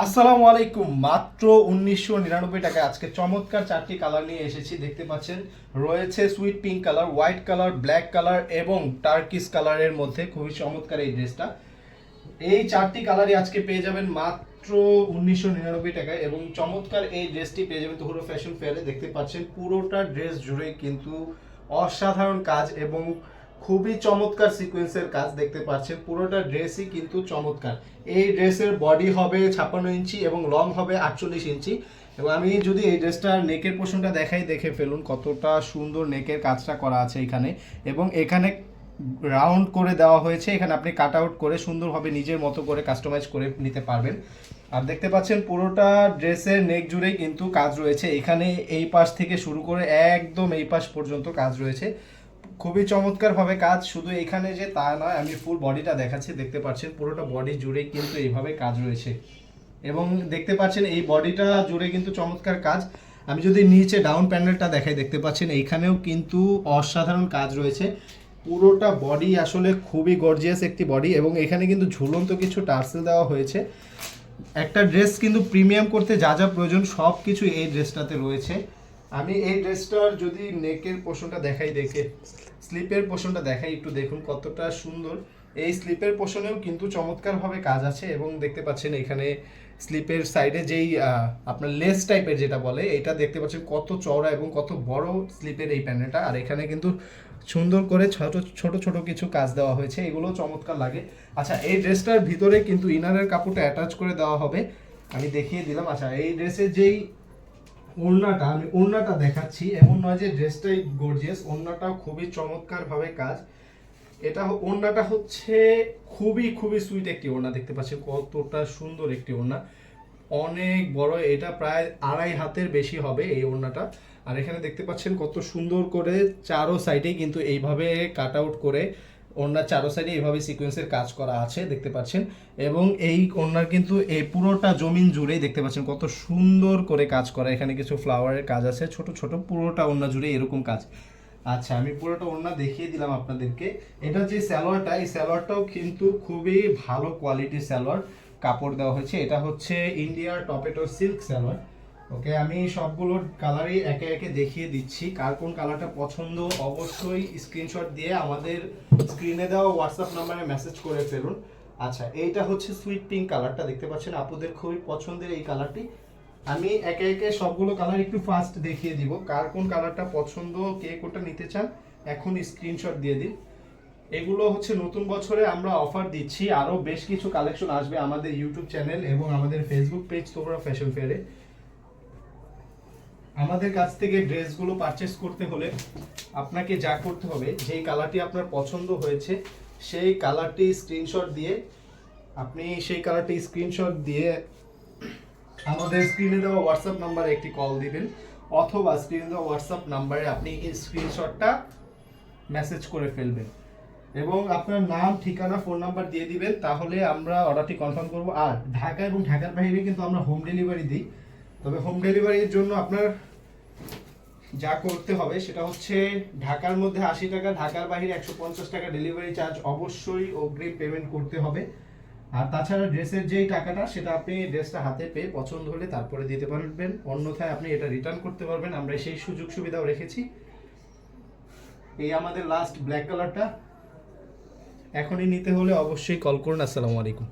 আসসালামু আলাইকুম। মাত্র 1999 টাকায় আজকে চমৎকার চারটি কালার নিয়ে এসেছি। দেখতে পাচ্ছেন রয়েছে sweet pink colour, white colour, black colour এবং টার্কিস কালারের মধ্যে। খুবই চমৎকার এই ড্রেসটা। এই চারটি কালারই আজকে পেয়ে যাবেন মাত্র 1999 টাকায় এবং চমৎকার এই ড্রেসটি পেয়ে যাবেন তহুরা ফ্যাশন ফেয়ারে। দেখতে পাচ্ছেন পুরোটা ড্রেস জুড়ে কিন্তু অসাধারণ কাজ এবং খুবই চমৎকার সিকোয়েন্সের কাজ দেখতে পাচ্ছেন। পুরোটা ড্রেসই কিন্তু চমৎকার। এই ড্রেসের বডি হবে 56 ইঞ্চি এবং লং হবে 48 ইঞ্চি। এবং আমি যদি এই ড্রেসটার নেকের পোর্শনটা দেখাই, দেখে ফেলুন কতটা সুন্দর নেকের কাজটা করা আছে এখানে। এবং এখানে রাউন্ড করে দেওয়া হয়েছে, এখানে আপনি কাট আউট করে সুন্দরভাবে নিজের মতো করে কাস্টমাইজ করে নিতে পারবেন। আর দেখতে পাচ্ছেন পুরোটা ড্রেসের নেক জুড়েই কিন্তু কাজ রয়েছে। এখানে এই পাশ থেকে শুরু করে একদম এই পাশ পর্যন্ত কাজ রয়েছে। খুবই চমৎকারভাবে কাজ। শুধু এখানে যে তা নয়, আমি ফুল বডিটা দেখাচ্ছি। দেখতে পাচ্ছেন পুরোটা বডি জুড়েই কিন্তু এইভাবে কাজ রয়েছে এবং দেখতে পাচ্ছেন এই বডিটা জুড়ে কিন্তু চমৎকার কাজ। আমি যদি নিচে ডাউন প্যানেলটা দেখাই, দেখতে পাচ্ছেন এইখানেও কিন্তু অসাধারণ কাজ রয়েছে। পুরোটা বডি আসলে খুবই গর্জিয়াস একটি বডি এবং এখানে কিন্তু ঝুলন্ত কিছু টার্সেল দেওয়া হয়েছে। একটা ড্রেস কিন্তু প্রিমিয়াম করতে যা যা প্রয়োজন সব কিছু এই ড্রেসটাতে রয়েছে। আমি এই ড্রেসটার যদি নেকের পোর্শনটা দেখাই, দেখে স্লিপের পোর্শনটা দেখাই, একটু দেখুন কতটা সুন্দর। এই স্লিপের পোর্শনেও কিন্তু চমৎকারভাবে কাজ আছে এবং দেখতে পাচ্ছেন এখানে স্লিপের সাইডে যেই আপনার লেস টাইপের যেটা বলে, এটা দেখতে পাচ্ছেন কত চওড়া এবং কত বড় স্লিপের এই প্যানেলটা। আর এখানে কিন্তু সুন্দর করে ছোট ছোট ছোট কিছু কাজ দেওয়া হয়েছে, এগুলো চমৎকার লাগে। আচ্ছা, এই ড্রেসটার ভিতরে কিন্তু ইনারের কাপড়টা অ্যাটাচ করে দেওয়া হবে, আমি দেখিয়ে দিলাম। আচ্ছা, এই ড্রেসের যেই ওড়নাটা, আমি ওড়নাটা দেখাচ্ছি। এমন নয় যে ড্রেসটাই গর্জিয়াস, ওড়নাটাও খুবই চমৎকারভাবে কাজ। এটা ওড়নাটা হচ্ছে খুবই খুবই সুইট একটি ওড়না। দেখতে পাচ্ছেন কতটা সুন্দর একটি ওড়না, অনেক বড়। এটা প্রায় 2.5 হাতের বেশি হবে এই ওড়নাটা। আর এখানে দেখতে পাচ্ছেন কত সুন্দর করে চারো সাইডেই কিন্তু এইভাবে কাট আউট করে ওড়নার চারো সাইডে এইভাবে সিকোয়েন্সের কাজ করা আছে দেখতে পাচ্ছেন। এবং এই ওড়নার কিন্তু এই পুরোটা জমিন জুড়েই দেখতে পাচ্ছেন কত সুন্দর করে কাজ করা। এখানে কিছু ফ্লাওয়ারের কাজ আছে ছোট ছোট, পুরোটা ওড়না জুড়ে এরকম কাজ। আচ্ছা, আমি পুরোটা ওড়না দেখিয়ে দিলাম আপনাদেরকে। এটা যে সালোয়ারটা, এই সালোয়ারটাও কিন্তু খুবই ভালো কোয়ালিটির সালোয়ার কাপড় দেওয়া হয়েছে। এটা হচ্ছে ইন্ডিয়ার টপেটো সিল্ক সালোয়ার। ওকে, আমি সবগুলো কালারই একে একে দেখিয়ে দিচ্ছি। কার কোন কালারটা পছন্দ অবশ্যই স্ক্রিনশট দিয়ে আমাদের স্ক্রিনে দেওয়া হোয়াটসঅ্যাপ নাম্বারে মেসেজ করে ফেলুন। আচ্ছা, এইটা হচ্ছে সুইট পিঙ্ক কালারটা। দেখতে পাচ্ছেন আপুদের খুবই পছন্দের এই কালারটি। আমি একে একে সবগুলো কালার একটু ফার্স্ট দেখিয়ে দিব। কার কোন কালারটা পছন্দ, কে কোনটা নিতে চান এখন স্ক্রিনশট দিয়ে দিন। এগুলো হচ্ছে নতুন বছরে আমরা অফার দিচ্ছি। আরও বেশ কিছু কালেকশন আসবে আমাদের ইউটিউব চ্যানেল এবং আমাদের ফেসবুক পেজ তোমরা ফ্যাশন ফেয়ারে। আমাদের কাছ থেকে ড্রেসগুলো পারচেস করতে হলে আপনাকে যা করতে হবে, যেই কালারটি আপনার পছন্দ হয়েছে সেই কালারটি স্ক্রিনশট দিয়ে আমাদের স্ক্রিনে দেওয়া হোয়াটসঅ্যাপ নাম্বারে একটি কল দিবেন, অথবা স্ক্রিনে দেওয়া হোয়াটসঅ্যাপ নাম্বারে আপনি এই স্ক্রিনশটটা মেসেজ করে ফেলবেন এবং আপনার নাম, ঠিকানা, ফোন নাম্বার দিয়ে দিবেন। তাহলে আমরা অর্ডারটি কনফার্ম করব। আর ঢাকা এবং ঢাকার বাইরে কিন্তু আমরা হোম ডেলিভারি দিই। তবে হোম ডেলিভারির জন্য আপনার যা করতে হবে সেটা হচ্ছে ঢাকার মধ্যে 80 টাকা, ঢাকার বাইরে 150 টাকা ডেলিভারি চার্জ অবশ্যই অগ্রিম পেমেন্ট করতে হবে। আর তাছাড়া ড্রেসের যেই টাকাটা সেটা আপনি ড্রেসটা হাতে পেয়ে পছন্দ হলে তারপরে দিতে পারবেন, অন্যথায় আপনি এটা রিটার্ন করতে পারবেন। আমরা সেই সুযোগ সুবিধাও রেখেছি। এই আমাদের লাস্ট ব্ল্যাক কালারটা, এখনই নিতে হলে অবশ্যই কল করুন। আসসালামু আলাইকুম।